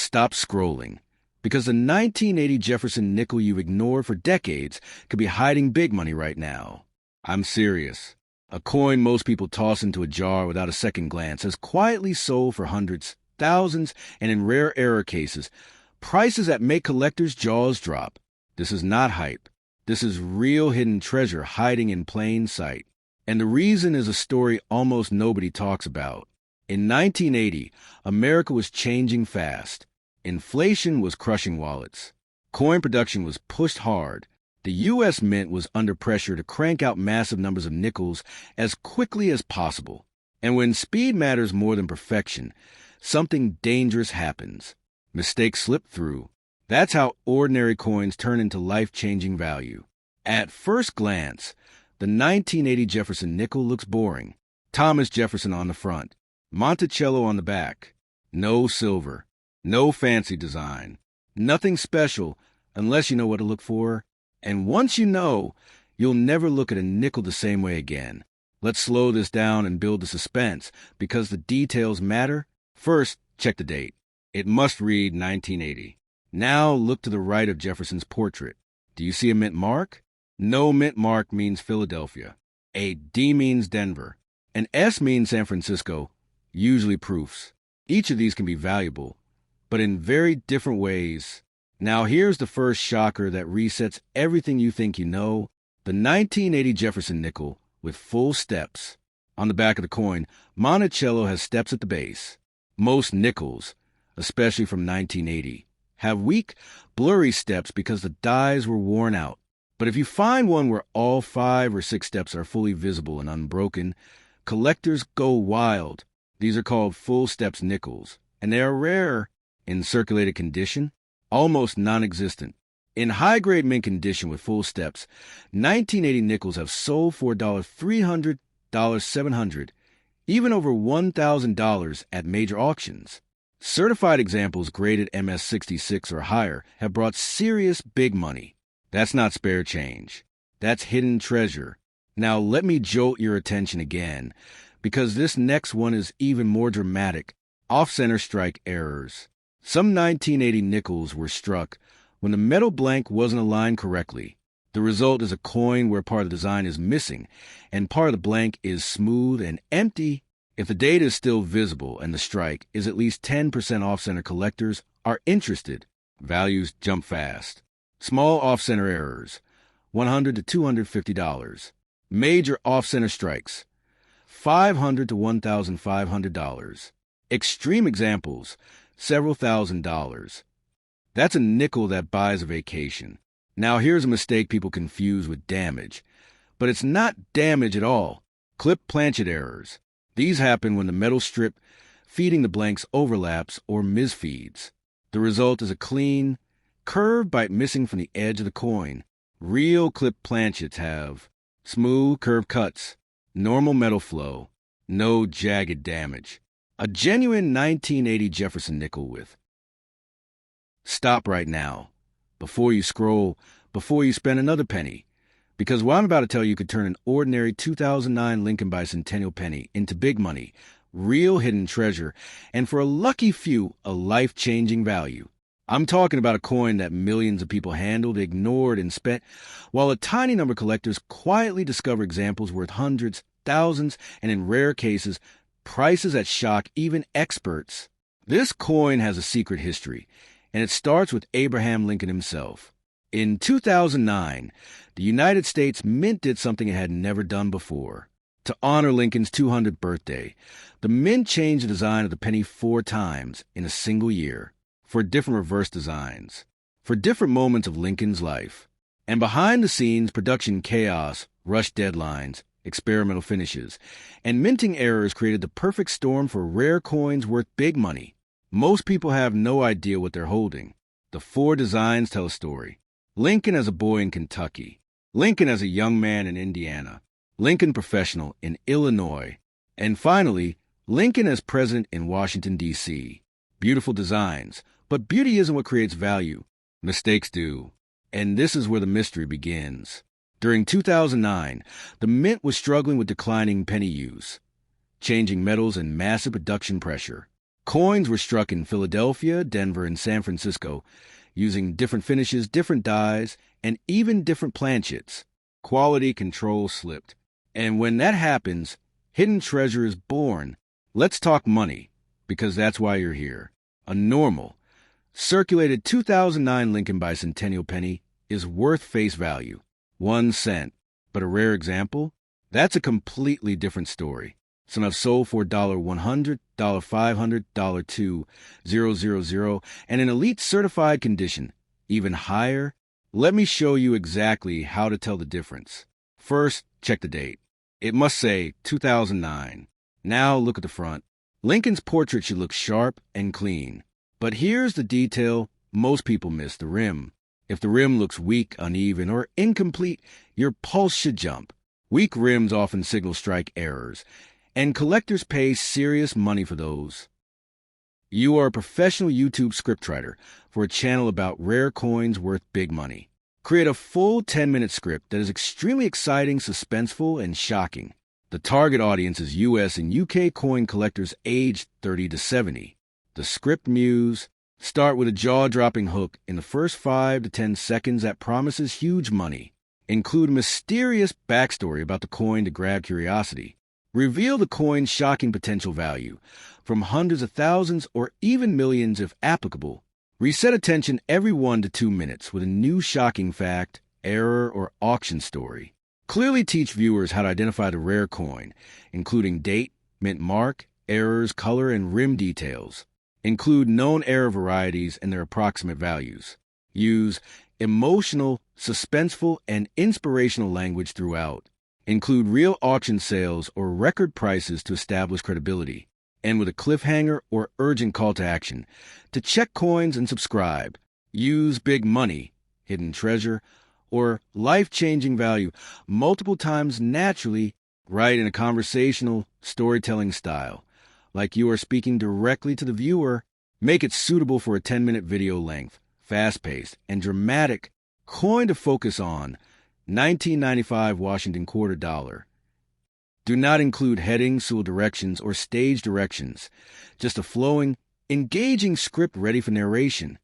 stop scrolling, because the 1980 Jefferson Nickel you've ignored for decades could be hiding big money right now. I'm serious. A coin most people toss into a jar without a second glance has quietly sold for hundreds, thousands, and in rare error cases, prices that make collectors' jaws drop. This is not hype. This is real hidden treasure hiding in plain sight. And the reason is a story almost nobody talks about. In 1980, America was changing fast. Inflation was crushing wallets. Coin production was pushed hard. The U.S. Mint was under pressure to crank out massive numbers of nickels as quickly as possible. And when speed matters more than perfection, something dangerous happens. Mistakes slip through. That's how ordinary coins turn into life-changing value. At first glance, the 1980 Jefferson Nickel looks boring. Thomas Jefferson on the front, Monticello on the back. No silver, no fancy design, nothing special unless you know what to look for. And once you know, you'll never look at a nickel the same way again. Let's slow this down and build the suspense, because the details matter. First, check the date. It must read 1980. Now look to the right of Jefferson's portrait. Do you see a mint mark? No mint mark means Philadelphia. A D means Denver. An S means San Francisco, usually proofs. Each of these can be valuable, but in very different ways. Now here's the first shocker that resets everything you think you know. The 1980 Jefferson Nickel with full steps. On the back of the coin, Monticello has steps at the base. Most nickels, especially from 1980, have weak, blurry steps because the dies were worn out. But if you find one where all 5 or 6 steps are fully visible and unbroken, collectors go wild. These are called full steps nickels, and they are rare. In circulated condition, almost non-existent. In high-grade mint condition with full steps, 1980 nickels have sold for $300, $700, even over $1,000 at major auctions. Certified examples graded MS66 or higher have brought serious big money. That's not spare change. That's hidden treasure. Now let me jolt your attention again, because this next one is even more dramatic. Off-center strike errors. Some 1980 nickels were struck when the metal blank wasn't aligned correctly. The result is a coin where part of the design is missing and part of the blank is smooth and empty. If the data is still visible and the strike is at least 10% off-center, collectors are interested. Values jump fast. Small off-center errors, $100 to $250. Major off-center strikes, $500 to $1,500. Extreme examples, several $1,000s. That's a nickel that buys a vacation. Now here's a mistake people confuse with damage, but it's not damage at all. Clip planchet errors. These happen when the metal strip feeding the blanks overlaps or misfeeds. The result is a clean, curved bite missing from the edge of the coin. Real clip planchets have smooth curved cuts, normal metal flow, no jagged damage. A genuine 1980 Jefferson Nickel with. Stop right now, before you scroll, before you spend another penny, because what I'm about to tell you could turn an ordinary 2009 Lincoln Bicentennial penny into big money, real hidden treasure, and for a lucky few, a life-changing value. I'm talking about a coin that millions of people handled, ignored, and spent, while a tiny number of collectors quietly discover examples worth hundreds, thousands, and in rare cases, prices that shock even experts. This coin has a secret history, and it starts with Abraham Lincoln himself. In 2009, the United States Mint did something it had never done before. To honor Lincoln's 200th birthday, the Mint changed the design of the penny 4 times in a single year, for different reverse designs, for different moments of Lincoln's life. And behind the scenes, production chaos, rushed deadlines, experimental finishes, and minting errors created the perfect storm for rare coins worth big money. Most people have no idea what they're holding. The 4 designs tell a story. Lincoln as a boy in Kentucky, Lincoln as a young man in Indiana, Lincoln professional in Illinois, and finally, Lincoln as president in Washington, D.C. Beautiful designs, but beauty isn't what creates value. Mistakes do. And this is where the mystery begins. During 2009, the Mint was struggling with declining penny use, changing metals and massive production pressure. Coins were struck in Philadelphia, Denver, and San Francisco, using different finishes, different dyes, and even different planchets. Quality control slipped. And when that happens, hidden treasure is born. Let's talk money, because that's why you're here. A normal, circulated 2009 Lincoln Bicentennial penny is worth face value, 1 cent. But a rare example? That's a completely different story. Some have sold for $100, $500, $2,000, and in elite certified condition, even higher. Let me show you exactly how to tell the difference. First, check the date. It must say 2009. Now look at the front. Lincoln's portrait should look sharp and clean. But here's the detail most people miss: the rim. If the rim looks weak, uneven, or incomplete, your pulse should jump. Weak rims often signal strike errors, and collectors pay serious money for those. You are a professional YouTube scriptwriter for a channel about rare coins worth big money. Create a full 10-minute script that is extremely exciting, suspenseful, and shocking. The target audience is US and UK coin collectors aged 30 to 70. The script muse: start with a jaw-dropping hook in the first 5 to 10 seconds that promises huge money. Include a mysterious backstory about the coin to grab curiosity. Reveal the coin's shocking potential value, from hundreds of thousands or even millions if applicable. Reset attention every 1 to 2 minutes with a new shocking fact, error, or auction story. Clearly teach viewers how to identify the rare coin, including date, mint mark, errors, color, and rim details. Include known error varieties and their approximate values. Use emotional, suspenseful, and inspirational language throughout. Include real auction sales or record prices to establish credibility. End with a cliffhanger or urgent call to action. To check coins and subscribe. Use big money, hidden treasure, or life-changing value multiple times naturally. Write in a conversational, storytelling style, like you are speaking directly to the viewer. Make it suitable for a 10-minute video length, fast-paced, and dramatic. Coin to focus on: 1995 Washington quarter dollar. Do not include headings, sewell directions, or stage directions. Just a flowing, engaging script ready for narration.